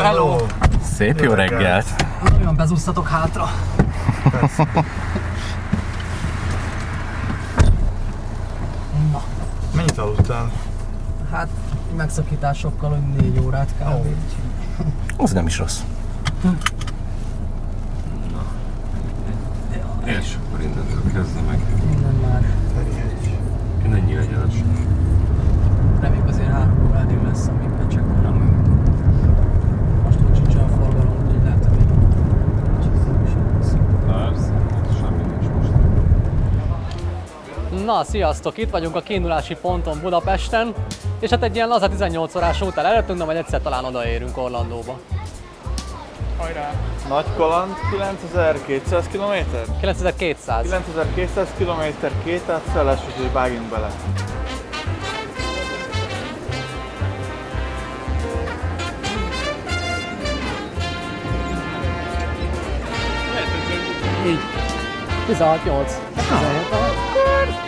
Hello. Szép jó reggelt! Nagyon bezúsztatok hátra. Na. Mennyit aludtál? Hát megszakításokkal, hogy 4 órát kb. Az nem is rossz. És akkor innentől kezdve meg. Minden már. Ennyi egyenes. Reméljük azért 3 órádig lesz, amíg becsekkolom. Most úgy sincs olyan forgalom, úgyhogy lehet, hogy Persze, semmi nincs most. Na, sziasztok! Itt vagyunk a kiindulási ponton Budapesten, és hát egy ilyen laza 18 órás út el előttünk, de majd egyszer talán odaérünk Orlandóba. hajrá! Nagy kaland, 9200 km? 9200. 9200 km, 2 átszeles, úgyhogy vágjunk bele. Így. 16-8. 17.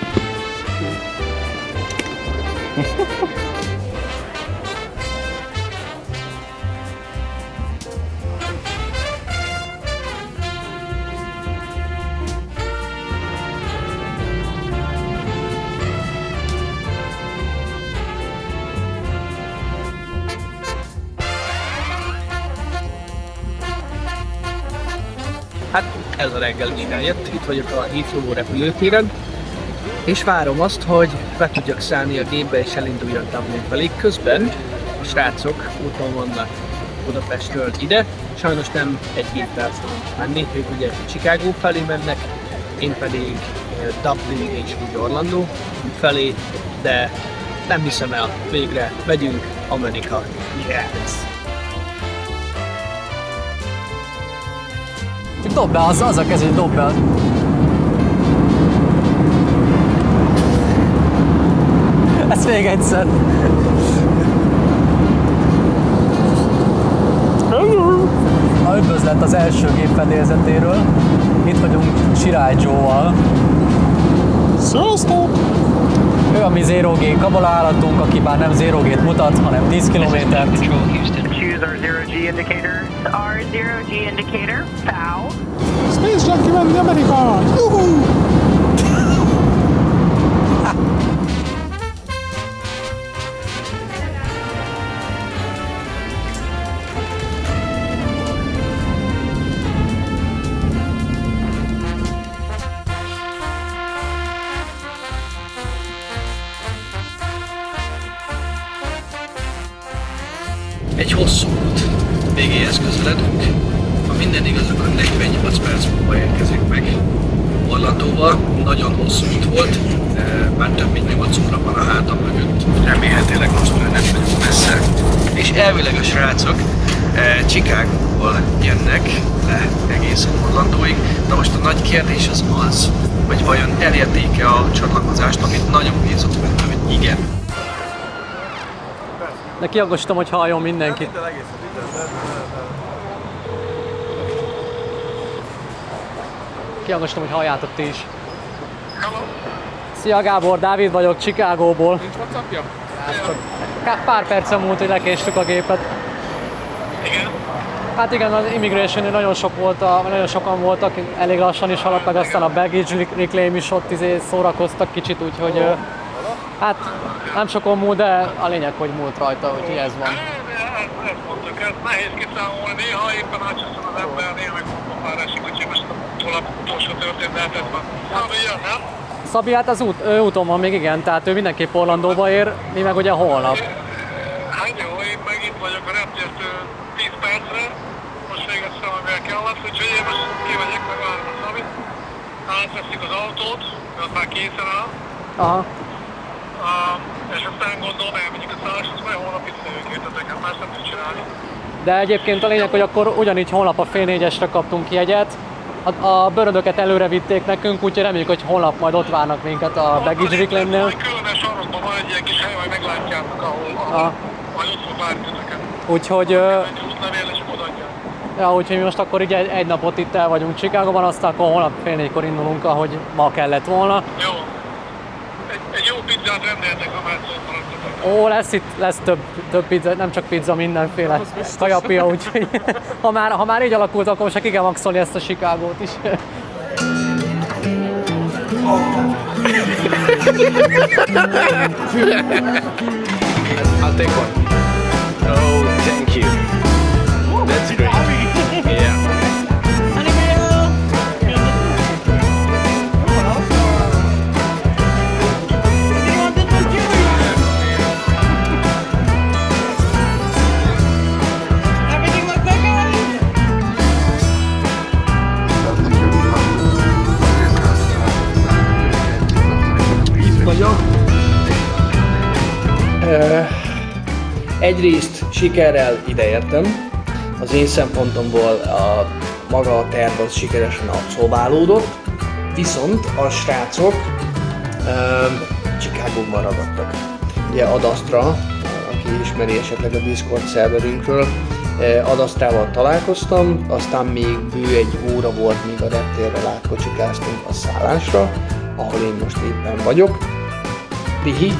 Hát ez a reggel is eljött, itt vagyok a Heathrow repülőtéren, és várom azt, hogy be tudjak szállni a gépbe és elinduljon Dublin felé. Közben a srácok úton vannak Budapestről ide, sajnos nem egy héttel fogunk menni, ők ugye Chicago felé mennek, én pedig Dublin és úgy Orlando felé, de nem hiszem el, végre megyünk Amerika. Yes! Csak dob be, az a kezét, dob be. Ez még egyszer. A üdvözlet az első gép fedélzetéről. Itt vagyunk Sirály Joe-val. Sziasztok! Ő a mi Zero G kabola állatunk, aki bár nem Zero G-t mutat, hanem 10 kilométert. Choose our zero-G indicator. Our zero-G indicator, foul. Space Junkie menni Amerika! Juhu! Egy hosszú út végéhez közeledünk. Ha minden igaz, akkor 48 perc múlva érkezünk meg Orlandóba. Nagyon hosszú út volt, már több mint 8 óra van a hátam mögött. Remélhetőleg most már nem vagyunk messze. És elvileg a srácok Chicagóból jönnek le egészen Orlandóig. Na most a nagy kérdés az, hogy vajon elérték-e a csatlakozást, amit nagyon bízott benne, hogy igen. De kiagosítom, hogy halljon mindenki. Vidd el egészet, vidd el. Kiagosítom, hogy halljátok ti is. Szia Gábor, Dávid vagyok, Chicagóból. Nincs WhatsAppja? Pár percen múlt, hogy lekéstük a gépet. Igen. Hát igen, az immigration nagyon sokan voltak, elég lassan is haladt, meg aztán a baggage reclaim is ott szórakoztak kicsit, úgyhogy hát nem sokon múlt, de a lényeg, hogy múlt rajta, úgyhogy ez van. Ezt mondtuk, ez nehéz kiszámolni, néha éppen átcsúszom az ember, néha meg mondom már esik, hogy most a utolsó történetet van. Ami jön, nem? Szabi, hát az úton van még, igen, tehát ő mindenképp Orlandóba ér, mi meg ugye holnap. Hát jó, én meg itt vagyok a reptértől 10 percre, most végeztem, amivel kellett, úgyhogy én most kimegyek, meg várom a Szabit. Átveszik az autót, mert már készen áll. Aha. És aztán gondolom elmegyik a szálláshoz, majd holnap itt jövök értetek, hát más nem tud csinálni. De egyébként a lényeg, hogy akkor ugyanígy holnap a fél 4-esre kaptunk jegyet. A bőröndöket előre vitték nekünk, úgyhogy reméljük, hogy holnap majd ott várnak minket a baggage reclaimnél. Majd különös sarokban van egy ilyen kis hely, majd meglátjátok, ahol majd ott fog várni titeket. Úgyhogy, Egy útlevél és odaadják. ja, úgyhogy mi most akkor így egy napot itt el vagyunk Chicagóban, aztán akkor holnap fél 4-kor indulunk, ahogy ma kellett volna. Jó. Egy jó pizzát rendeltek, ha már szót maradtatok. Ó, lesz több pizza, nem csak pizza, mindenféle kajapia, úgyhogy ha már így alakult, akkor most ki kell maxolni ezt a Chicagót is. I'll take one. Oh, thank you. That's great. Yeah. Egyrészt sikerrel ideértem, az én szempontomból maga a terv az sikeresen abszolválódott, viszont a srácok Chicagóban ragadtak. Ugye Ad Astra, aki ismeri esetleg a Discord szerverünkről, Ad Astrával találkoztam, aztán még bő egy óra volt, míg a reptérrel átkocsikáztunk a szállásra, ahol én most éppen vagyok. Pihi.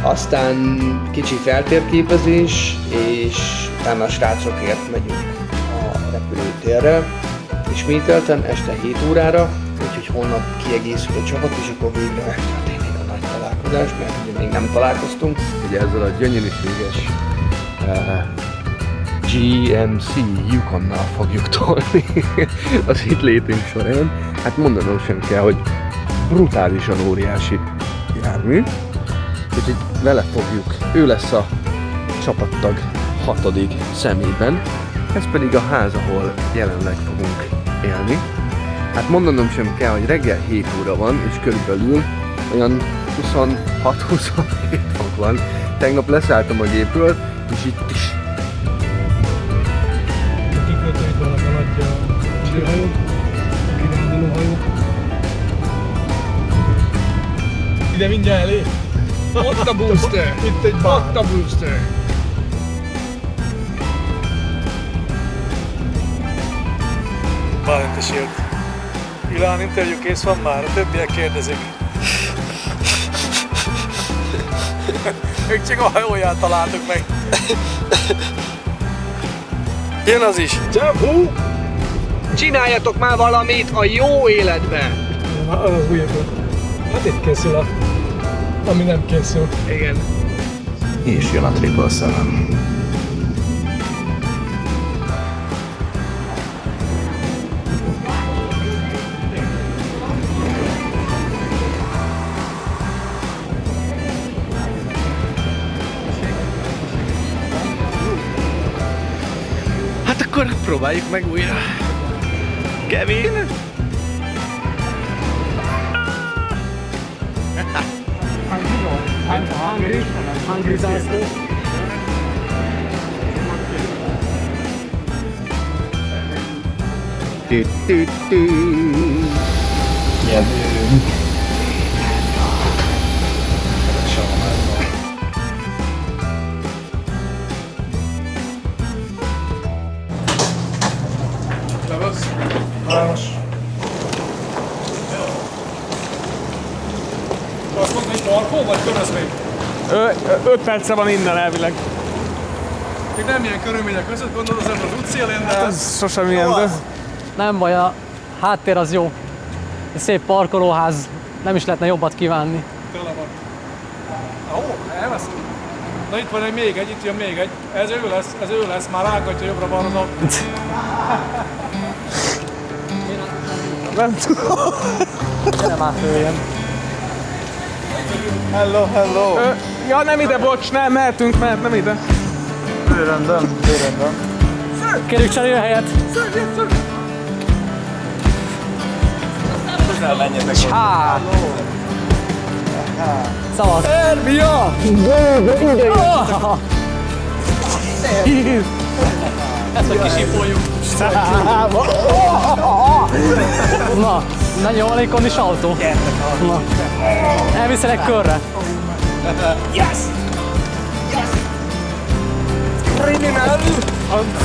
Aztán kicsi feltérképezés, és utána a srácokért megyünk a repülőtérre. Ismételten este 7 órára, úgyhogy holnap kiegészül a csapat, és akkor végre megtörténik a nagy találkozás, mert ugye még nem találkoztunk. Ugye ezzel a gyönyörűséges GMC Yukonnal fogjuk tolni az itt létünk során. Hát mondanom sem kell, hogy brutálisan óriási jármű. Úgyhogy vele fogjuk, ő lesz a csapattag 6. személyben, ez pedig a ház, ahol jelenleg fogunk élni. Hát mondanom sem kell, hogy reggel 7 óra van, és körülbelül olyan 26-27 fok van. Tegnap leszálltam a gépről, és itt is. Kikötőit vannak a nagy csőhajók, kiránduló hajók. Ide mindjárt elé. Ott a booster! Itt egy bár. Ott a booster! Bálint írt. Ilán interjú kész van már, a többiek kérdezik. Ők csak a hajóját találtuk meg. Jön az is. Csapú! Csináljatok már valamit a jó életben! Az az újabb. Hát itt készül ami nem készül. Igen. És jön a 777. Hát akkor próbáljuk meg újra. Kevin? Hungry zászló. Azt mondta, hogy parkol vagy körözmény? 5 percre van innen elvileg. Még nem ilyen körülmények között gondolod az ember az útszélén, de... Ez sosem ilyen, de... Nem baj, a háttér az jó. Egy szép parkolóház, nem is lehetne jobbat kívánni. Tele van. Ó, elveszünk. Na itt van még egy, itt jön még egy. Ez ő lesz, már rágatja jobbra-balra. Nem tudom. Gyere már följön. Hello, hello. Ja, nem ide, bocs, nem mehetünk, nem ide. Bőrendben. Kérjük cserélj a helyet. Közel menjetek. Csá! Szavaz! Szerbia! Ezt a kisipoljuk. Na, nagyon alékon is autó. Na. Elviszlek körre. Yes! Criminal!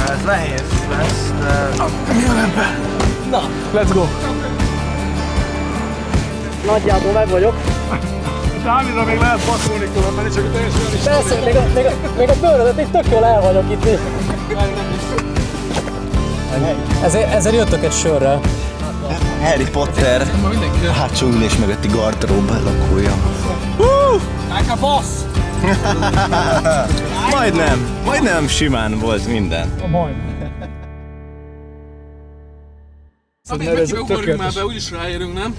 Ez nehéz lesz, de... Mi van ebben? Na, let's go! Nagyjából meg vagyok. Dávidra még lehet passzolni különben, csak teljesen is. Persze, még a bőrödet itt tök jól el vagyok itt. Ezért jöttök egy sörrel. Harry Potter hátsó ülés mögötti gardrób lakója. Like a boss! Majdnem simán volt minden. Szerintem ugorjunk már be, úgyis ráérünk, nem?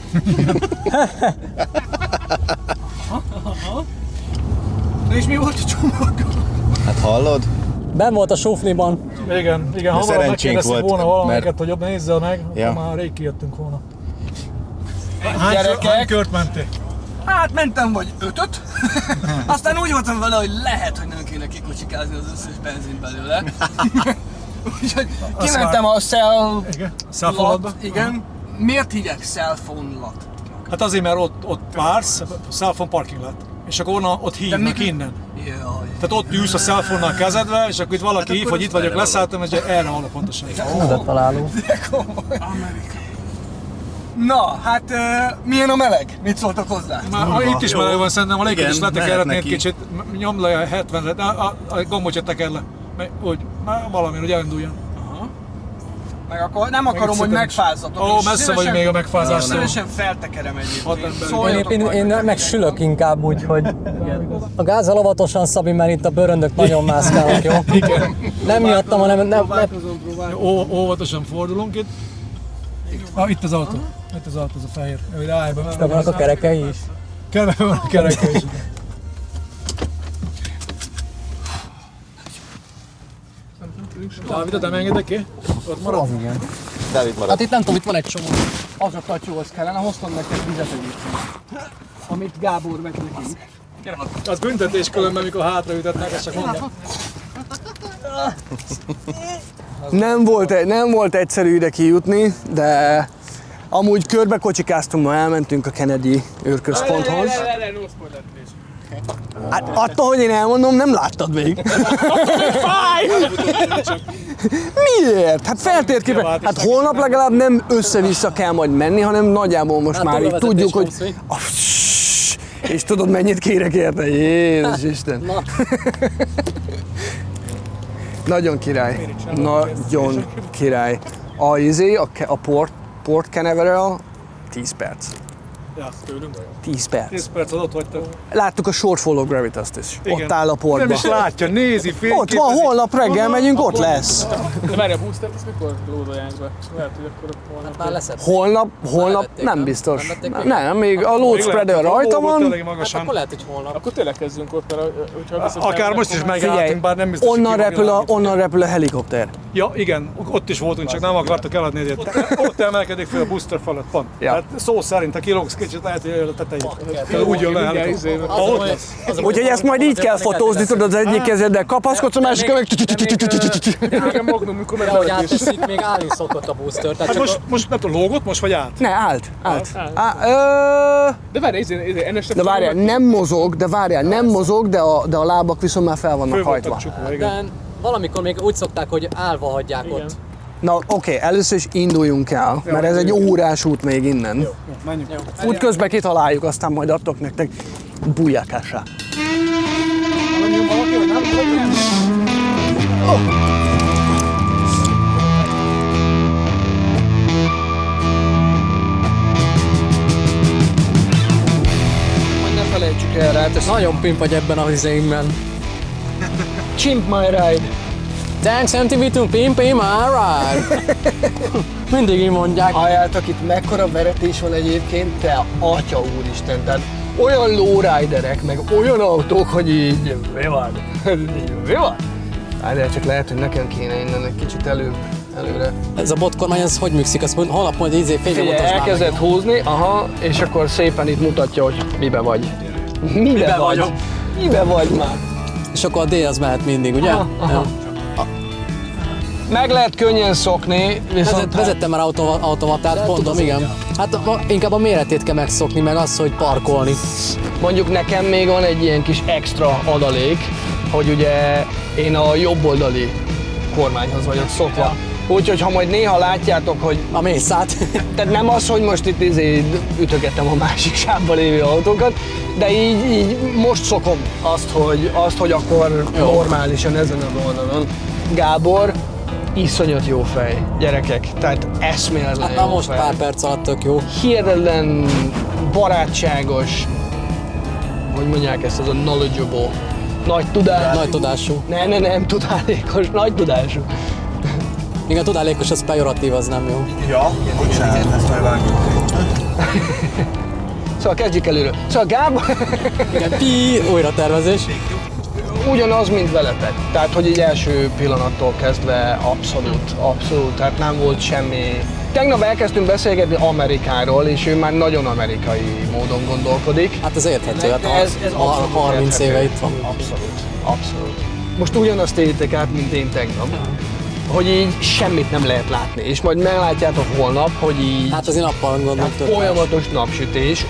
Na és mi volt a csomag? Hát hallod? Ben volt a sufniban. Igen, hamarabb szerencsénk megkérdeztük volt, volna valamiket, mert- hogy jobb nézzel meg, Ja. akkor már rég kijöttünk volna. Gyerekek. Hány kört mentél? Hát mentem vagy 5-öt, aztán úgy voltam vele, hogy lehet, hogy nem kéne kikocsikázni az összes benzint belőle. Úgyhogy kimentem a Cell phone-odba? Igen. Miért hívják cell phone lat? Hát azért, mert ott vársz, cell phone parking lot. És akkor onnan, ott hívnak innen. Jaj. Tehát ott ülsz a cell phone-nal kezedbe, és akkor itt valaki hív, hogy itt vagyok, leszálltam, és erre hallok pontosan. Találó. De komoly. Na, hát milyen a meleg? Mit szóltok hozzá? Már itt is meleg van, szerintem a légkör is Igen, letekerhetnéd lehet neki. kicsit, nyomd le a 70-re, a gombot se teker le. Úgy, valamire, hogy elinduljon. Meg akkor nem akarom, hogy megfázzatok. Ó, és messze vagy szívesen- még a megfázástól. Szívesen feltekerem egyébként. Én megsülök inkább úgy, hogy a gázzal óvatosan, Szabi, mert itt a bőröndök nagyon mászkálnak, jó? Nem miattam, hanem nem. Óvatosan fordulunk itt. Itt az autó. Itt az autó, ez a fehér. Ő állj be. Vannak a kerekei is. Van a kerekei is. Dávidot nem engedek ki? Ott marad? Az igen. Dávid marad. Hát itt nem tudom, itt van egy csomó. Az a kacsóhoz kellene, hoztam nektek vizet egyébként. Amit Gábor vett nekünk. Az büntetés különben, mikor hátraütetnek, ezt csak mondom. Nem volt egyszerű ide kijutni, de amúgy körbekocsikáztunk, ma elmentünk a Kennedy űrközponthoz. Hát attól, hogy én elmondom, nem láttad még. Miért? Hát feltérképen. Hát holnap legalább nem össze-vissza kell majd menni, hanem nagyjából most már így tudjuk, hogy... És tudod, mennyit kérek érte? Jézus Isten! Nagyon király. Nagyon király. A Port Canaveral 10 perc. Ja, tőlünk. 10 perc. 10 perc ott vagytok. Láttuk a Short Follow Gravitas-t is. Igen. Ott áll a portban. Nem is látja, nézi, Ott van, holnap reggel megyünk, ott lesz. De várj, a boostert, ezt mikor lódolják be? Lehet, hogy akkor holnap. Már leszed. Holnap nem biztos. Nem, még a load spreader rajta van. Hát akkor lehet, hogy holnap. Akkor tényleg kezdünk ott, mert hogyha viszont... Akár most is Figyelj, megálltunk, bár nem biztos, onnan repül a helikopter. Ja, igen, ott is voltunk, csak nem akartak eladni egyet. Ott emelkedik fel a booster falat, pont. Ja. Hát szó szerint, ha kilógsz kicsit, lehet, hogy a tetejét. Úgy jön le, ha ott lesz. Úgyhogy ezt majd így kell fotózni, tudod, az egyik kezeddel kapaszkodsz, a másikkal meg... Igen, magnum, mikor De ahogy átteszik, még állni szokott a booster. Tehát Hát csak most nem tudom, lógott most, vagy át? Ne, állt. De várj, ennek De várjál, nem mozog, de a lábak viszont már fel vannak hajtva. de valamikor még úgy szokták, hogy állva hagyják ott. Na oké, először is induljunk el, mert ez egy órás út még innen. Menjünk. Útközben kitaláljuk, aztán majd adtok nektek bujakásá. Majd ne felejtsük el rá, ez Nagyon pimp vagy ebben a izéimben. Chimp my ride. Thanks MTV2 pimp my ride. Mindig így mondják. Halljátok, itt mekkora veretés van egyébként, te atya úristen, tehát olyan lowriderek, meg olyan autók, hogy így mi van? Mi van? De csak lehet, hogy nekem kéne innen egy kicsit előre. Ez a botkormány, ez hogy működik? Azt holnap majd fényre Figyelj, mutasd már elkezdett meg. húzni, és akkor szépen itt mutatja, hogy mibe vagy. Mibe vagy? Mibe vagy már? És akkor a D az mehet mindig, ugye? Aha. Meg lehet könnyen szokni, viszont... Vezettem már automatát, mondom, igen. Hát inkább a méretét kell megszokni, meg az, hogy parkolni. Mondjuk nekem még van egy ilyen kis extra adalék, hogy ugye én a jobb oldali kormányhoz vagyok szokva. Úgyhogy ha majd néha látjátok, hogy... A mész át. Tehát nem az, hogy most itt ütögetem a másik sávban lévő autókat, de így most szokom azt, hogy akkor jó. Normálisan ezen az oldalon. Gábor, iszonyat jó fej, gyerekek, tehát eszméletlen hát jó most fej. pár perc alatt tök jó. Hihetetlen barátságos, hogy mondják ezt, az a knowledgeable, nagy tudású. Nagy tudású. Nem tudálékos, nagy tudású. Igen, tudálékos, az pejoratív, az nem jó. Ja, bocsánat, ezt majd vágjuk. Szóval kezdjük előről. Szóval Gábor... Igen, újra tervezés. Ugyanaz, mint veletek. Tehát, hogy így első pillanattól kezdve abszolút, tehát nem volt semmi... Tegnap elkezdtünk beszélgetni Amerikáról, és ő már nagyon amerikai módon gondolkodik. Hát ez érthető, hát ez 30 éve itt van. Abszolút. Most ugyanazt élitek át, mint én tegnap. Hogy így semmit nem lehet látni, és majd meglátjátok holnap, hogy így... Hát azért nappal gondolom tök. Folyamatos napsütés,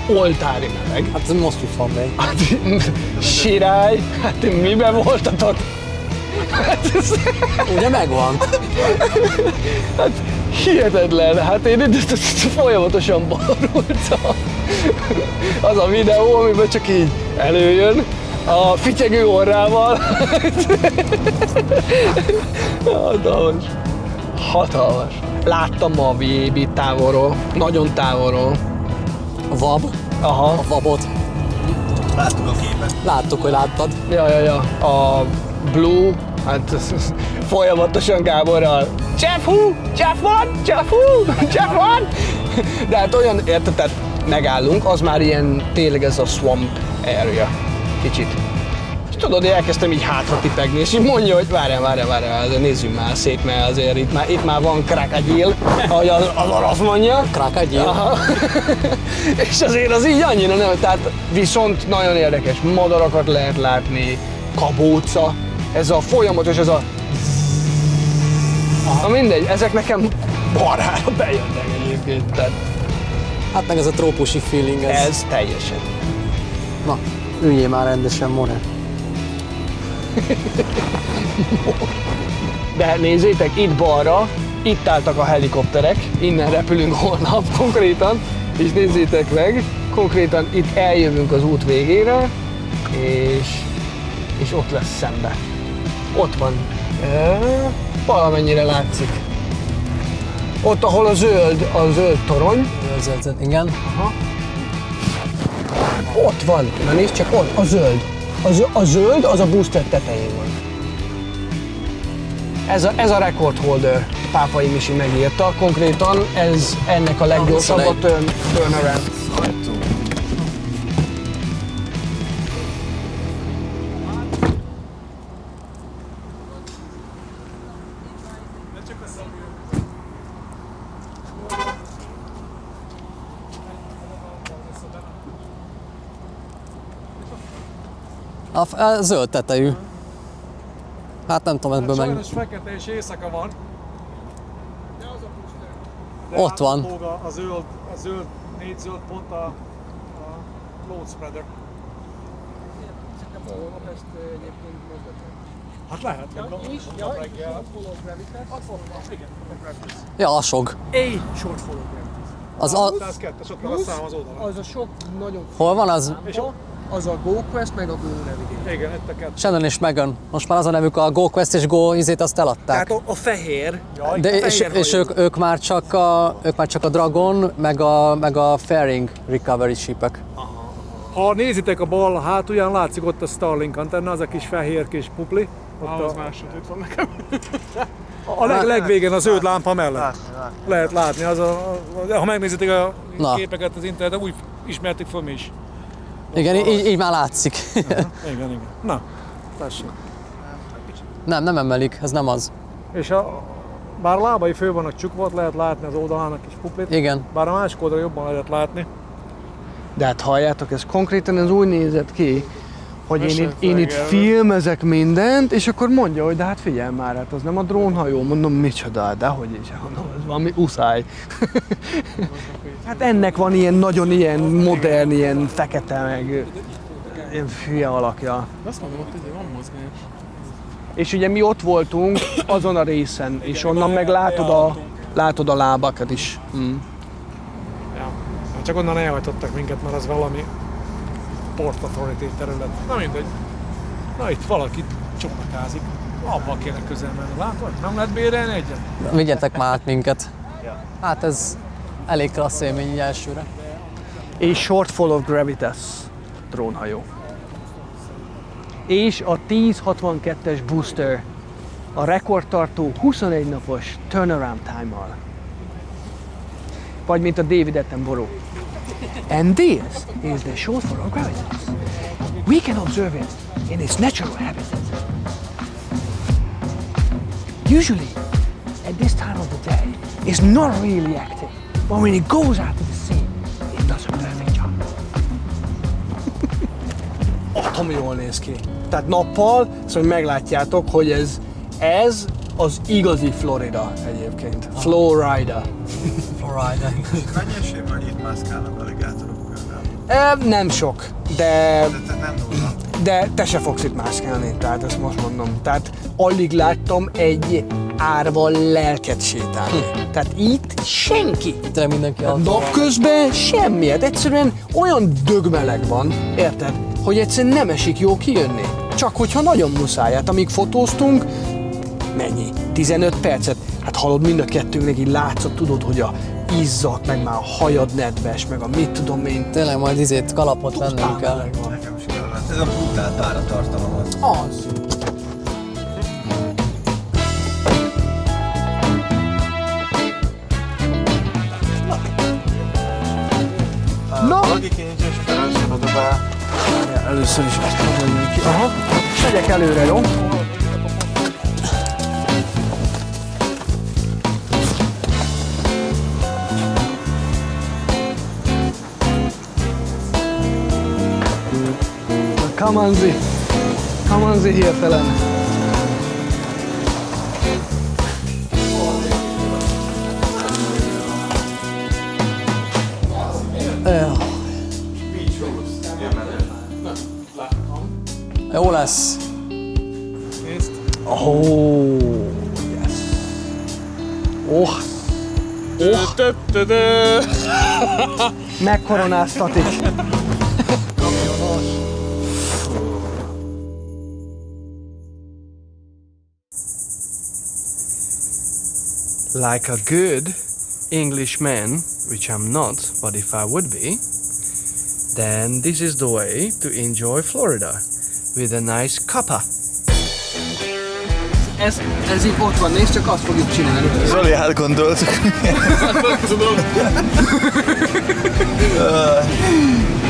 oltári meleg. Hát ez most is van még. Hát, sirály, hát miben voltatok? Hát ez... Ugye megvan? Hát hihetetlen, hát én itt folyamatosan borultam. Az a videó, amiben csak így előjön a fityegő orrával. Hatalmas. Láttam ma a VB távolról, nagyon távolról. A VAB? Aha. A VAB-ot. Láttuk a képet. Láttuk, hogy láttad. Ja. A Blue, hát folyamatosan Gáborral Jeff van! De hát olyan, érted, tehát megállunk, az már ilyen tényleg ez a swamp area, kicsit. És tudod, én elkezdtem így hátra tipegni, és így mondja, hogy várjál, nézzünk már szét, mert azért itt már van krokodil, ahogy az orosz mondja. Krokodil? Aha. És azért az így annyira nem, tehát viszont nagyon érdekes, madarakat lehet látni, kabóca, ez a folyamatos, ez a... Na mindegy, ezek nekem barára bejönnek egyébként, tehát... Hát meg ez a trópusi feeling, ez teljesen. Na, üljél már rendesen, More. De nézzétek, itt balra, itt álltak a helikopterek, innen repülünk holnap konkrétan, és nézzétek meg, konkrétan itt eljövünk az út végére, és ott lesz szembe. Ott van. Valamennyire látszik. Ott, ahol a zöld torony. Zöld, igen. Aha. Ott van. Na nézd csak, ott, a zöld. A zöld, az a booster tetején van. Ez a record holder, Pápai Misi megírta. Konkrétan ez ennek a leggyorsabb a turnaround. A zöld tetejű. Hát nem tudom ebből meg... Sajnos fekete és éjszaka van. De ott van. A zöld, 4 zöld pont a load spreader. Hát lehet, nap reggel. Ja, a sok. Short follow Az a... Ez kettes, ott van a szám az oldalon. Az a sok nagyon... Hol van az? Az a GoQuest meg a Go Navigate. Igen, itt a kettő. Shannon és Megan. Most már az a nevük, a GoQuest és Go izét azt eladták. Tehát a fehér. De és ők már csak a Dragon, meg a Fairing Recovery shipek. Ha nézitek a bal hátulján, látszik ott a Starlink antenna, az a kis fehér kis pupli. Ott az másod, itt van nekem. A legvégén a zöld lámpa mellett. Lehet látni, ha megnézitek a képeket az interneten, úgy ismerték föl mi is. Igen, így már látszik. Igen. Na, tessék. Nem emelik, ez nem az. És bár a lábai fő vannak csukva, lehet látni az oldalának kis puplit. Igen. Bár a másik oldalra jobban lehet látni. De hát halljátok, ez konkrétan ez úgy nézett ki, hogy én itt filmezek mindent, és akkor mondja, hogy de hát figyelj már, hát az nem a drónhajó, mondom, micsoda, de hogy is, mondom, ez valami uszály. Hát ennek van ilyen nagyon ilyen modern, ilyen fekete, meg ilyen hülye alakja. Azt mondom, hogy van mozgás. És ugye mi ott voltunk azon a részen, és onnan meg látod a lábakat is. Ja. Csak onnan elhajtottak minket, mert az valami Port Authority terület. Na mindegy. Na itt valaki csomakázik. Abba kéne közel menni. Látod? Nem lehet bérelni egyet? Vigyetek már át minket. Hát ez elég klassz élmény így elsőre. És Shortfall of Gravitas drónhajó. És a 1062-es booster a rekordtartó 21 napos turnaround time-mal. Vagy mint a David Attenborough. And this is the Shortfall of Gravitas. We can observe it in its natural habitat. Usually, at this time of the day, it's not really active, but when it goes out to the sea, it does a perfect job. Atom jól néz ki. Tehát nappal, szóval meglátjátok, hogy ez az igazi Florida egyébként. Florida. Florida. Mennyi esély van, hogy itt mászkálnak aligátorok például? Nem sok, de te se fogsz itt mászkálni, tehát ezt most mondom. Tehát alig láttam egy árval lelket sétálni. Tehát itt senki. Itt mindenki napközben semmi. Hát egyszerűen olyan dögmeleg van, érted? Hogy egyszerűen nem esik jó kijönni. Csak hogyha nagyon muszáj. Hát amíg fotóztunk, mennyi? 15 percet. Hát hallod, mind a kettőnknek így látszott, tudod, hogy a izzak, meg már a hajad nedves, meg a mit tudom én. Tényleg majd kalapot vennünk kell. Ez a brutál páratartalom az. Az. Na! Valaki kinyitja és akkor először odabál. Először is ezt pakoljuk ki. Aha. Megyek előre, jó? Kamanzi. Kamanzi hirtelen. Jó lesz. Nézd. Oh, yes. Oh. Megkoronáztatik. Like a good Englishman, which I'm not, but if I would be, then this is the way to enjoy Florida with a nice cuppa. Ez így ott van, nézd, csak azt fogjuk csinálni. Zoli, átgondoltuk.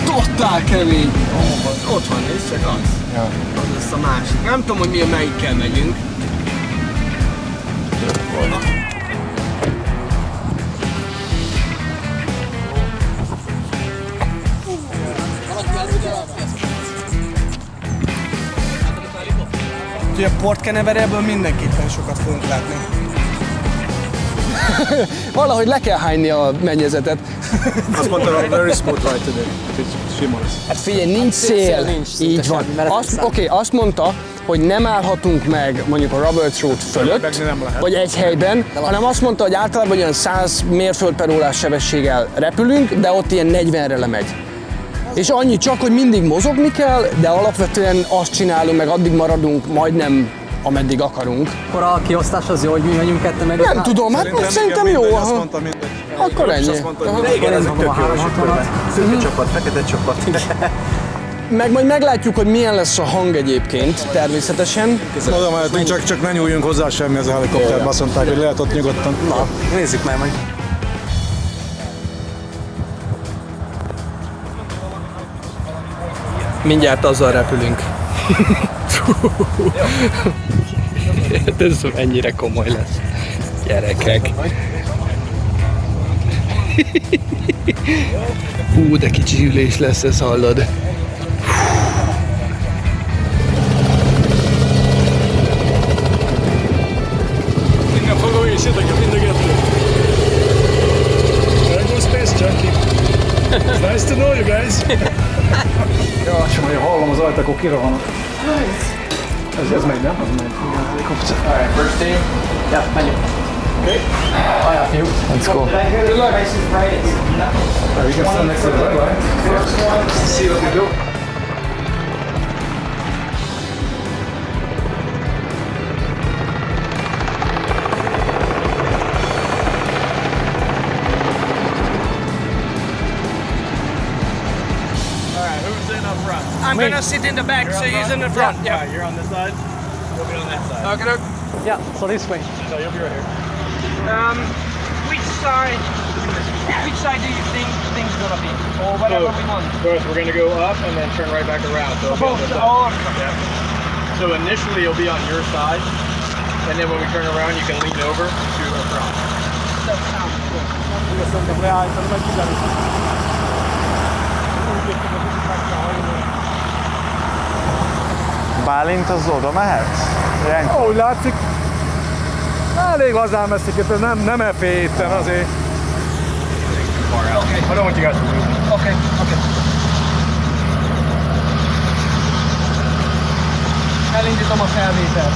Totál kemény. Ott van, nézd, csak az. Ja. Az lesz a másik. Nem tudom, hogy melyikkel megyünk. Ugye a Port Canaveralből mindenképpen sokat fogunk látni. Valahogy le kell hányni a mennyezetet. Azt mondta, hogy very smooth ride today. Sima lesz. Hát figyelj, nincs szél. Így van. Azt mondta, hogy nem állhatunk meg mondjuk a Roberts Road fölött, vagy egy helyben, hanem azt mondta, hogy általában olyan 100 mérföld/órás sebességgel repülünk, de ott ilyen 40-re lemegy. És annyi csak, hogy mindig mozogni kell, de alapvetően azt csinálunk, meg addig maradunk majdnem, ameddig akarunk. Akkor a kiosztás az jó, hogy mi megyünk ketten meg? Nem tudom, hát szerintem jó. Azt mondta mindegy. Akkor ennyi. De igen, ezek tök jó esik. Szürke csapat, fekete csapat. Meg majd meglátjuk, hogy milyen lesz a hang egyébként, természetesen. Oda mehetünk, csak ne nyúljunk hozzá semmi az a helikopterbe, azt mondták, hogy lehet ott nyugodtan. Na, nézzük meg majd. Mindjárt azzal repülünk. Ez mennyire komoly lesz. Gyerekek. Hú, de kicsi ülés lesz ez, hallod. Innen fogom és jöttek mind a kettő. Very good space, Junkie. It's nice to know you guys. Ja, csak hogy hallom az ajtakok kirohanok. Ez megy, nem? Az megy. Alright, first team. Yeah, menjünk. Okay. Alright, fiú. Let's go. Good luck. We can stand next to the line. See what we do. I'm gonna sit in the back, so he's in the front. Yeah. You're on this side. You'll be on that side. Okay. Yeah, so this way. So you'll be right here. Which side do you think things gonna be? Or whatever we want? First, we're gonna go up and then turn right back around. So it'll be on this side. Yeah. So initially, it'll be on your side, and then when we turn around, you can lean over to the front. That sounds good. Bálint, az oda mehetsz? Ahogy látszik, elég lazán veszik itt, nem F7-en azért. Okay. I don't want you guys to lose. Okay. Elindítom a felvételt.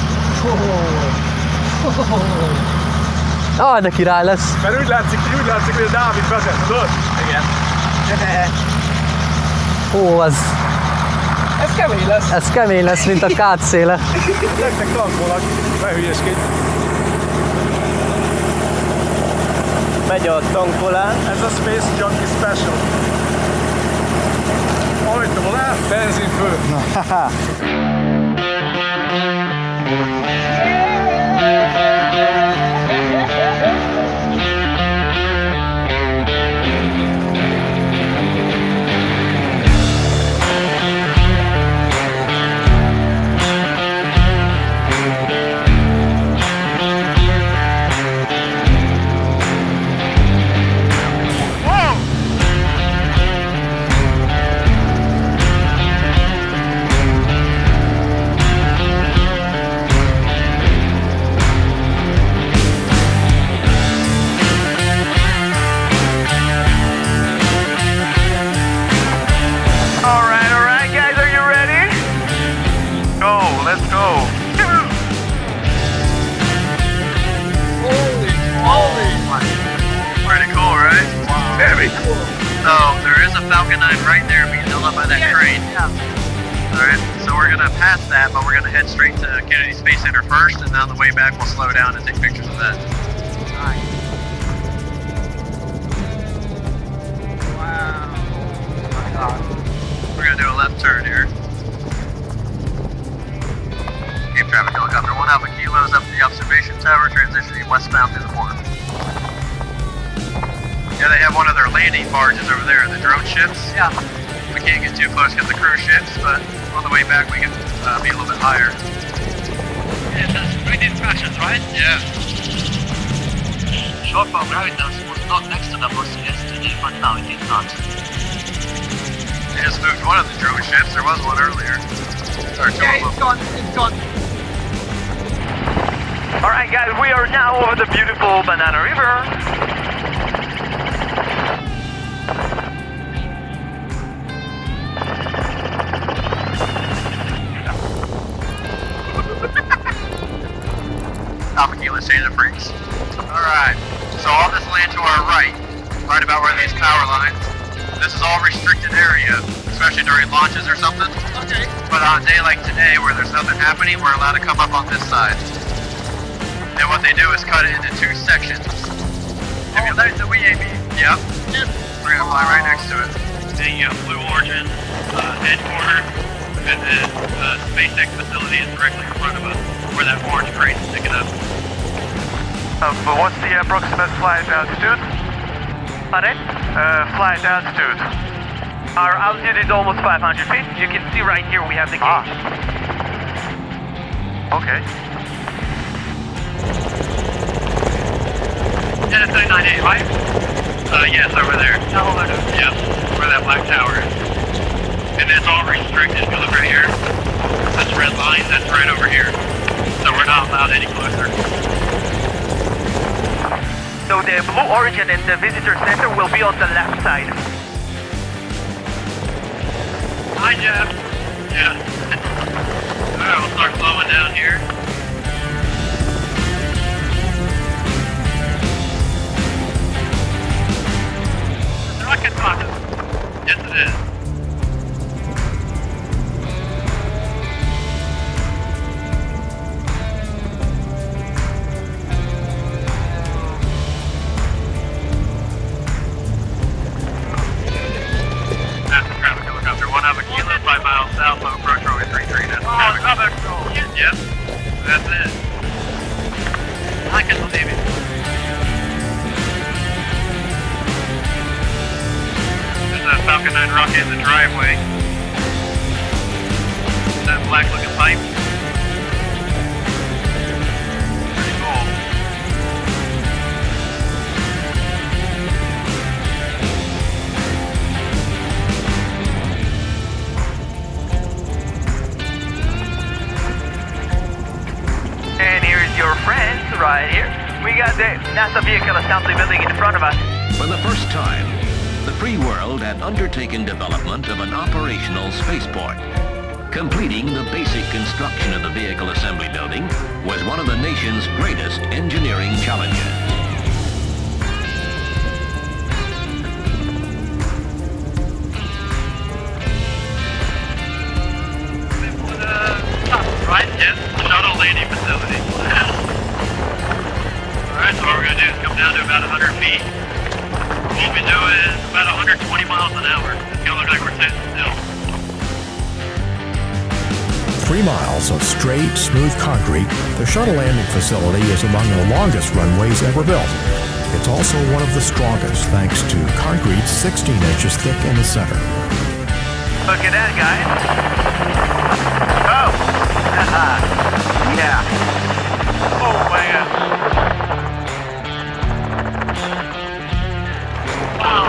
Ah, de király lesz. Mert úgy látszik, hogy a Dávid vezet, tudod? Igen. Ó, az... Ez kemény lesz. Ez kemény lesz, mint a kád széle. Nektek tankolak, ne hülyeskedj. Megy a tankolás. Ez a Space Junkie Special. Ajtó alá, benzin föl. So there is a Falcon 9 right there being held up by that crane. Alright, so we're gonna pass that, but we're gonna head straight to Kennedy Space Center first, and on the way back we'll slow down and take pictures of that. Nice. Wow. Oh my God. We're gonna do a left turn here. Cape Traffic Helicopter 1 Alpha Kilo is up to the observation tower, transitioning westbound through the port. Yeah, they have one of their landing barges over there, the drone ships. Yeah. We can't get too close because the cruise ships, but on the way back we can be a little bit higher. Yeah, that's great instructions, right? Yeah. Short for Gravitas was not next to the bus yesterday, but now it is not. They just moved one of the drone ships. There was one earlier. Or two of them. It's gone. Alright guys, we are now over the beautiful Banana River. Alpha Kilo Santa Freaks. Alright, so all this land to our right about where these power lines, this is all restricted area, especially during launches or something. Okay. But on a day like today where there's nothing happening, we're allowed to come up on this side. And what they do is cut it into two sections. Oh, that's the WAB. Yep. Yes. We're gonna fly right next to it. The Blue Origin headquarters, and then the SpaceX facility is directly in front of us, where that orange crate is sticking up. But what's the approximate flight altitude? Pardon? Flight altitude. Our altitude is almost 500 feet. You can see right here we have the gauge. Okay. Yeah, it's 998, right? Yes, over there. Yep, where that black tower is. And it's all restricted. If you look right here, this red line, that's right over here. So we're not allowed any closer. So the Blue Origin and the Visitor Center will be on the left side. Hi, Jeff. Yeah. Alright, we'll start slowing down here. Rocket pocket. Yes, it is. That's the traffic helicopter. 1 Alpha Kilo, 5 miles south of approach runway 33. That's the traffic control. Yes, that's it. I can believe it. There's that Falcon 9 rocket in the driveway. That black looking pipe. Pretty cool. And here's your friends right here. We got the NASA Vehicle Assembly Building in front of us. For the first time, the free world had undertaken development of an operational spaceport. Completing the basic construction of the Vehicle Assembly Building was one of the nation's greatest engineering challenges. Right, yes, shuttle landing facility. Alright, so what we're going to do is come down to about 100 feet. We'll be doing about 120 miles an hour. It's going to look like we're sitting still. 3 miles of straight, smooth concrete, the shuttle landing facility is among the longest runways ever built. It's also one of the strongest thanks to concrete 16 inches thick in the center. Look at that, guys. Oh! Yeah. Oh, man. Wow.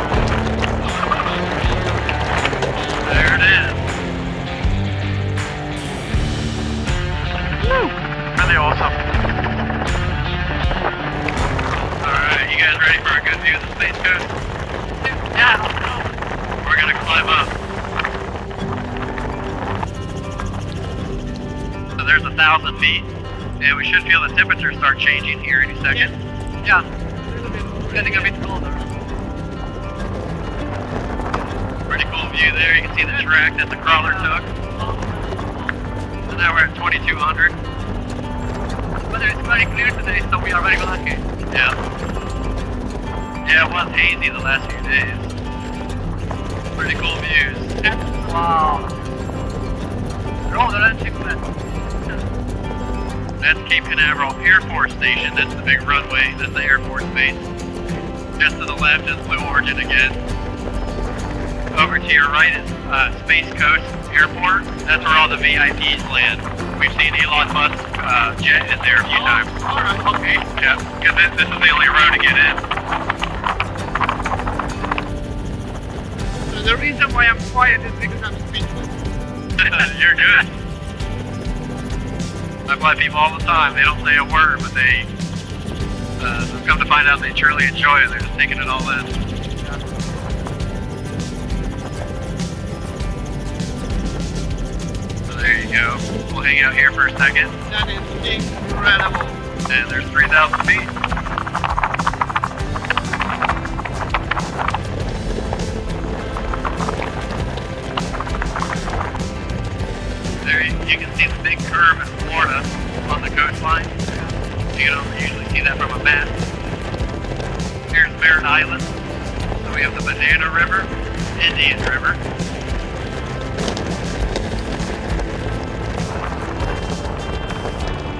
There it is. Woo. Really awesome. Alright, you guys ready for a good view of the Space Coast? Yeah, let's go. We're gonna climb up. So there's 1,000 feet, and we should feel the temperature start changing here any second. Yeah, it's getting a bit colder. Pretty cool view there. You can see the track that the crawler took. So now we're at 2,200. But it's very clear today, so we are very lucky. Yeah. Yeah, it was hazy the last few days. Pretty cool views. Wow. That's Cape Canaveral Air Force Station. That's the big runway. That's the Air Force Base. Just to the left is Blue Origin again. Over to your right is Space Coast Airport. That's where all the VIPs land. We've seen Elon Musk's jet in there a few times. Alright, okay. Yeah, because this is the only road to get in. So the reason why I'm quiet is because I'm speechless. You're good. I fly people all the time. They don't say a word, but they come to find out they truly enjoy it. They're just taking it all in. So there you go. We'll hang out here for a second. That is incredible. And there's 3,000 feet. There you can see the big curve in Florida on the coastline. You don't usually see that from a map. Here's Merritt Island. So we have the Banana River, Indian River.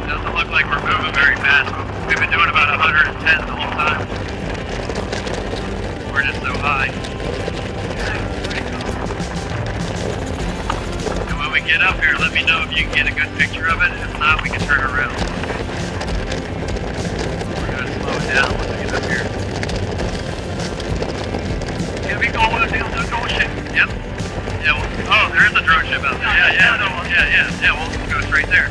Doesn't look like we're moving very fast. We've been doing about 110 the whole time. We're just so high. And when we get up here, let me know if you can get a good picture of it. If not, we can turn around. We're going to slow it down once we get up here. Can we go with the drone ship? Yep. Yeah, oh, there is a drone ship out there. Yeah, we'll go straight there.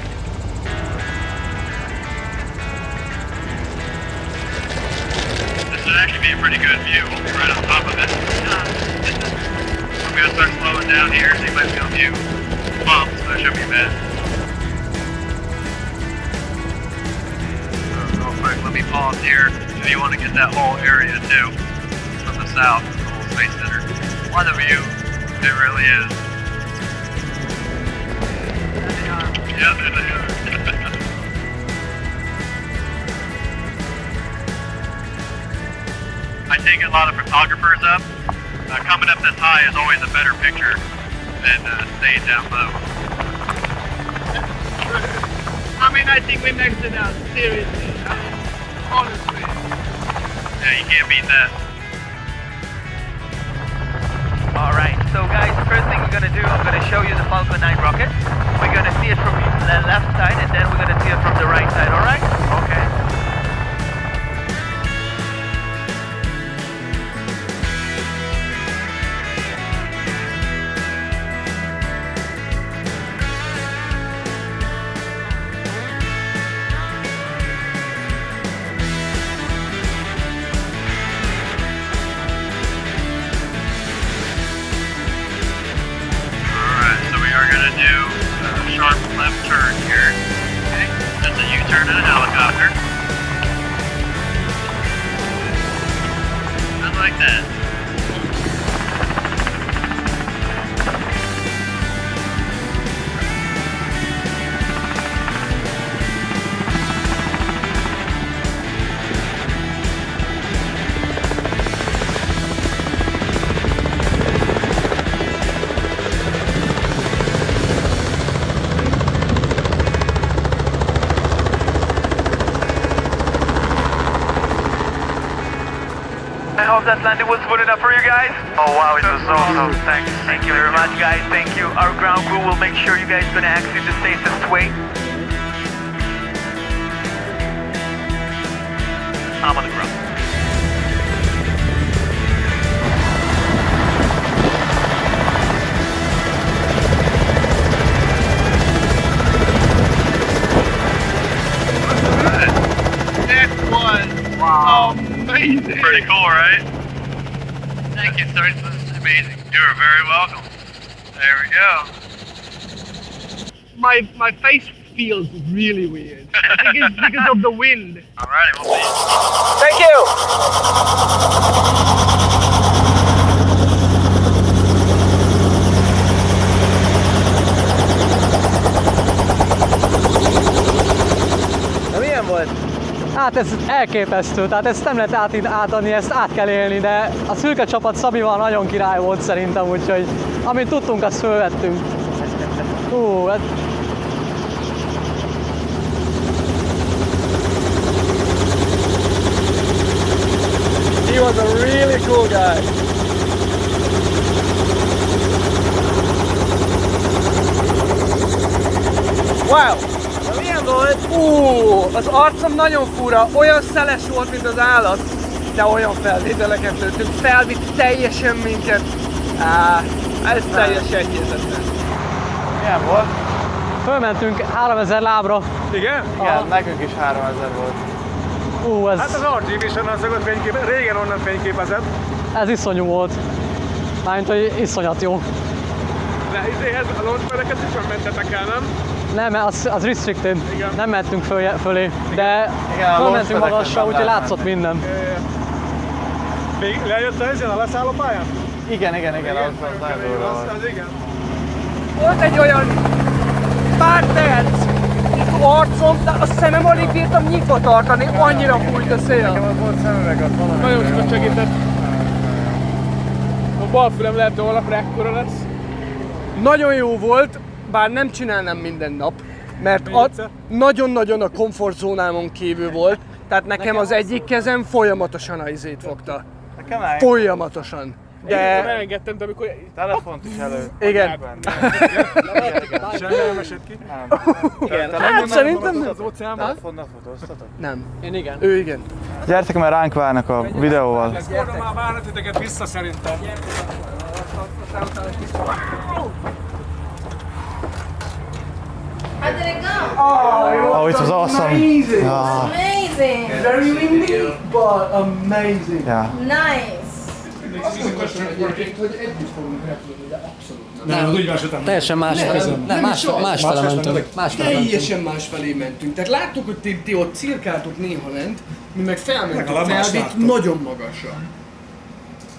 This should actually be a pretty good view. We'll be right on top of it. We're going to start slowing down here so you might feel a few bumps, but it shouldn't be bad. Zombie Falls here if you want to get that whole area too from the south, the whole Space Center. What a view, it really is. Yeah, there they are. I take a lot of photographers up. Coming up this high is always a better picture than staying down low. I mean, I think we maxed it out, seriously. Honestly. Yeah, you can't beat that. Alright, so guys, the first thing we're gonna do, I'm gonna show you the Falcon 9 rocket. We're gonna see it from the left side and then we're gonna see it from the right side, alright? Okay. Sharp left turn here. Okay, that's a U-turn in a helicopter. Just like that. I hope that landing was good enough for you guys. Oh wow, it was awesome. Thanks. Thank you very much, guys. Thank you. Our ground crew will make sure you guys gonna exit the safest way. I'm on the ground. That was amazing. Pretty cool, right? Thank you, sir. This is amazing. You're very welcome. There we go. My face feels really weird. I think it's because of the wind. Alrighty, we'll see. Thank you! De milyen volt? Hát ez elképesztő, tehát ezt nem lehet átadni, ezt át kell élni, de a szürke csapat Szabival nagyon király volt szerintem, úgyhogy amit tudtunk, azt fölvettünk. Hát... He was a really cool guy. Wow! De milyen volt? Az arcom nagyon fura, olyan szeles volt, mint az állat, de olyan felvételeket lőttünk, felvitt teljesen minket. Ez teljesen hihetetlen. Milyen volt? Fölmentünk 3000 lábra. Igen? Igen, nekünk is 3000 volt. Ez... Hát az RGB-sen az szokott régen onnan fényképezett. Ez iszonyú volt. Mármint, hogy iszonyat jó. De izéhez a launchpadeket is mentetek el, nem? Nem, az restricted. Igen. Nem mentünk fölé, de fölmentünk magasra, úgyhogy látszott minden. Még lejött a leszállópályán? Igen, az igen. Volt egy olyan pár perc, itt arcom, de a szemem alig bírtam nyitva tartani, annyira fújt a szél. Nekem volt szemüveg, ott valami. Nagyon sokat segített. A bal fülem lehet, hogy holnapra ekkora lesz. Nagyon jó volt, bár nem csinálnám minden nap, mert nagyon-nagyon a komfortzónámon kívül volt, tehát nekem az egyik kezem folyamatosan a izét fogta. Folyamatosan. De... Elengedtem, de amikor... Telefont is előtt. Igen. Semmi nem esett ki? Igen. Hát szerintem... Az óceánban? Telefonnal fotóztatok? Nem. Én igen. Ő igen. Gyertek, mert ránk várnak a videóval. Ez oda már várna titeket vissza szerintem. How did it go? Oh, it was awesome. Amazing. Amazing. Very windy, but amazing. Yeah. Nice. egyébként, hogy együtt fogunk repülni, de abszolút Nem, úgy másodtam. Teljesen másfele mentünk. Teljesen másfelé mentünk. Tehát láttuk, hogy ti ott cirkáltuk néha lent, mi meg felmentünk felvitt nagyon magasra.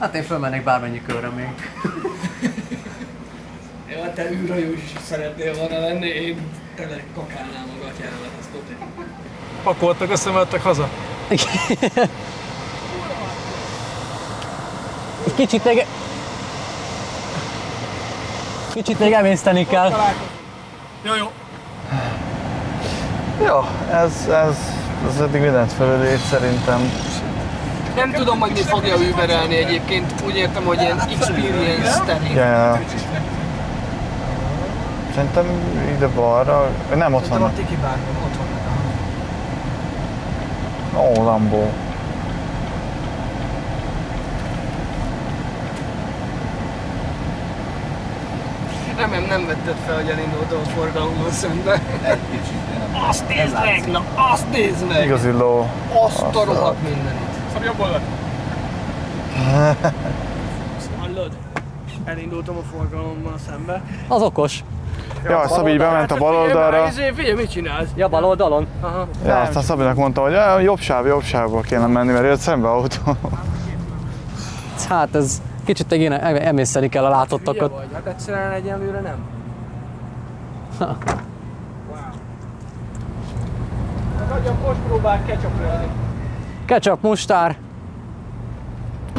Hát én fölmennék bármennyi körre még. Ja, te űrhajós is szeretnél volna lenni, én tényleg kakálnám a gatyára, azt tudni. Pakoltak, összemeltek haza? Kicsit még emészteni kell. Jó. Jó, ez eddig mindent felülét szerintem. Nem tudom, hogy mi fogja überelni egyébként, úgy értem, hogy ilyen experience terén. Ja. Szerintem ide balra, nem ott vannak. Tiki bármilyen, ott vannak. Ó, Lambo. Remélem nem vetted fel, hogy elindultam a forgalommal szembe. Egy kicsit. Azt nézd meg! Na, azt nézd meg! Igazi ló. Azt a rohadt mindenit. Szabj jobb oldalt! Hallod? Elindultam a forgalommal szembe. Az okos. Ja, Szabi bement a bal oldalra. Figyelj, mit csinálsz? Ja, bal oldalon? Aha. Ja, aztán Szabinak mondta, hogy jobb sávból kéne menni, mert jött szembe autó. Hát ez kicsit emészteni kell a látottakat. Vagy, hát egyszerűen egyenlőre nem. Wow. Nagyon most próbál ketchup-ölni. Ketchup, mustár.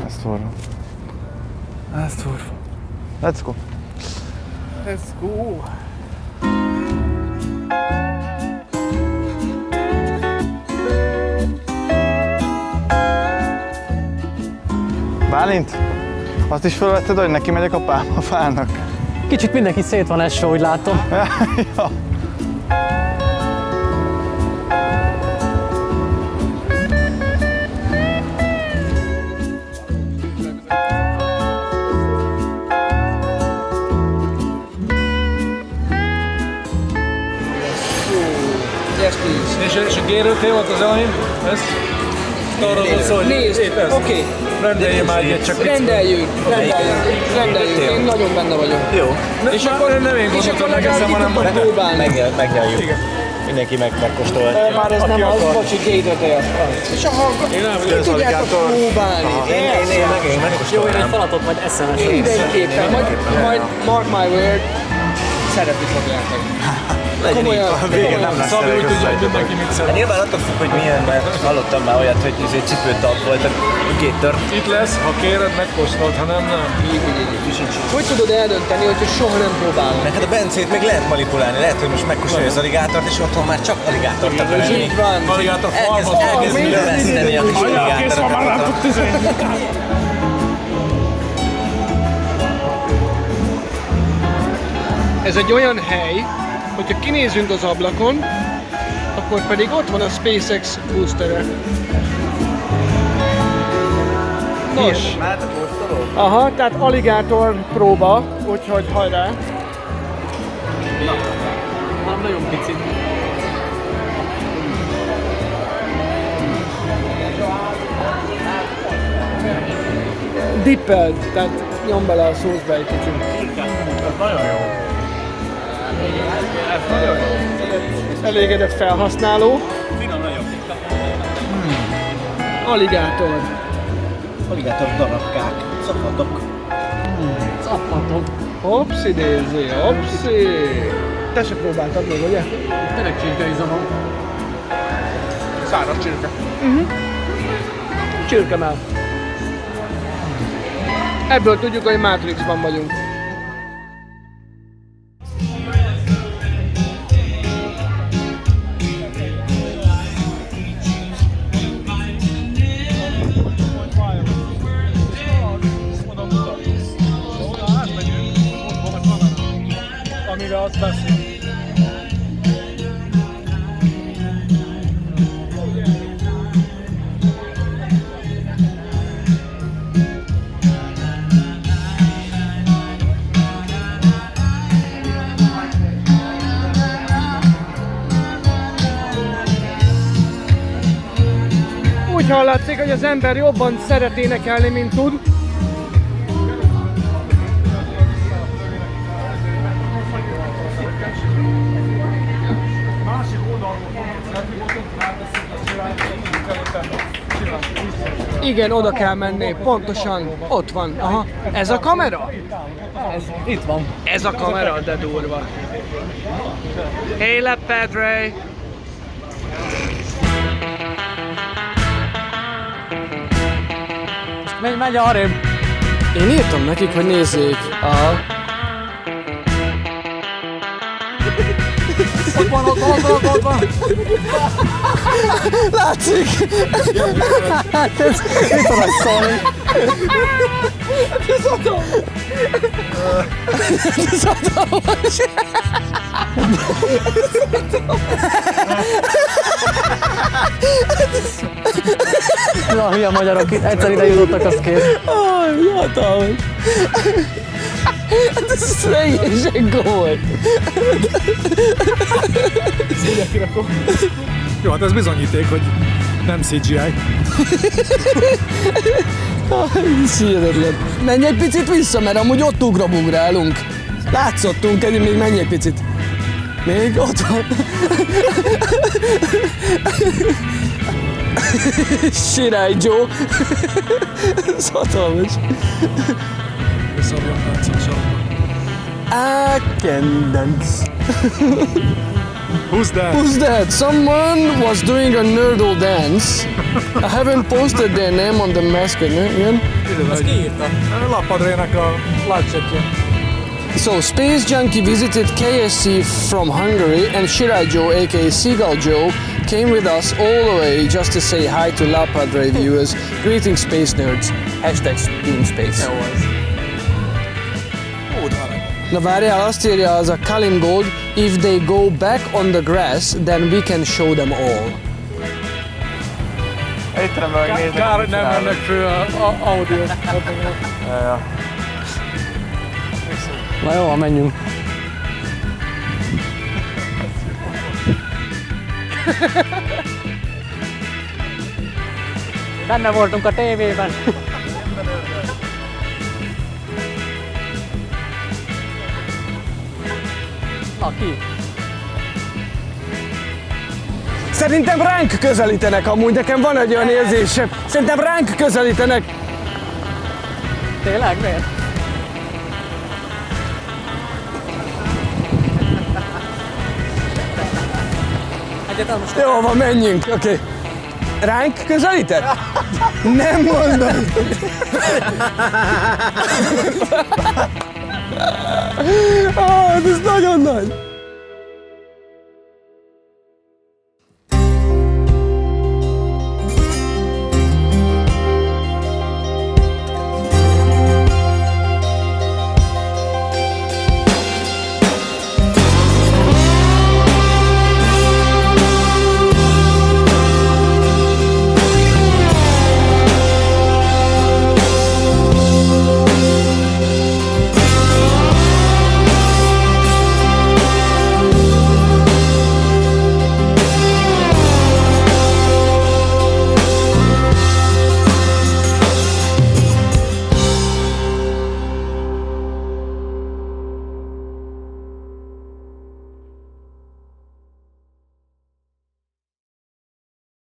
Ez durva. Ez durva. Let's go. Let's go. Bálint? Azt is felvetted, hogy neki megyek a pálmafának? Kicsit mindenki szét van esve, úgy látom. Ja. És a gérőté volt az elején? Ez? Arra volt szó, hogy nézd, oké. Rendeljél már egyet, csak Rendeljünk. Én nagyon benne vagyok. Jó. És akkor nem én gondoltam megeszem, hanem Megnyeljük. Mindenki megkóstolhatja. Már ez nem az, bocsi, gédretél. És ha ki tudjátok próbálni. Én megkóstolnám. Jó, én egy falatot majd eszem esetleg. Mindenképpen. Majd mark my word, szeretni fogjátok. Legyen így, a végén nem lesz Szabi úgy tudja, hogy mindenki mit szeret. Nyilván attól függ, hogy milyen, mert hallottam már olyat, hogy cipőtalp volt, két tört. Itt lesz, ha kéred, megkóstolt, ha nem, nem. Hogy tudod eldönteni, hogyha soha nem próbálod? Mert hát a bencét még lehet manipulálni, lehet, hogy most megkóstolja az aligátort, és otthon már csak aligátort akar enni. Így van. Aligátor farmot. Elkezd növeszteni a kis aligátorokat. Ez egy olyan hely, hogyha kinézünk az ablakon, akkor pedig ott van a SpaceX boostere. Nos, aha, tehát aligátor próba, úgyhogy hajrá! Már nagyon picit. Dippeld, tehát nyom bele a szószba egy kicsit. Nagyon jó. Elégedett felhasználó. Aligátor. Aligátor darabkák, szapatok. Szapatok. Hopszi Daisy, hopszi! Te se próbáltad még, ugye? Tényleg csirkeizomom. Száraz csirke. Csirkemell. Ebből tudjuk, hogy Matrixban vagyunk. Amire azt beszél. Úgy hallatszik, hogy az ember jobban szeret énekelni, mint tud. Igen, oda kell menni, pontosan, ott van. Aha. Ez a kamera? Itt van. Ez a kamera, de durva. Hey, La Padre! Menj arrébb. Én írtam nekik, hogy nézzék. Aha. Ott van. Látszik! Hát ez mit tudom szólni? Ez hatalmas! Ez hatalmas! Na, hülye magyarok, egyszer ide jutottak, az kész. Hatalmas! Hát ez szegénység gomoly! Jó, hát ez bizonyíték, hogy nem CGI. Ez hihetetlen. Menj egy picit vissza, mert amúgy ott ugrabugrálunk. Látszottunk, még menj egy picit. Még ott van. Sirály Joe. Ez hatalmas. I can dance. Who's that? Who's that? Someone was doing a nerdle dance. I haven't posted their name on the mascot. Igen? Ezt kiírta. Lapadrének a látsetje. So, Space Junkie visited KSC from Hungary and Shirai Joe, aka Seagull Joe, came with us all the way just to say hi to La Padre viewers. Greetings, space nerds. Hashtag Team Space. Na várjál, azt írja az a Kalim Gold, if they go back on the grass, then we can show them all. Itt megnézni. Kár, hogy nem mennek fő a audio. Ja. Na jó, menjünk. Benne voltunk a tévében. Na, ki? Szerintem ránk közelítenek amúgy, nekem van egy olyan érzésem. Szerintem ránk közelítenek. Tényleg? Miért? Jó van, menjünk, oké. Ránk közelített? Nem mondom. Ez nagyon nagy.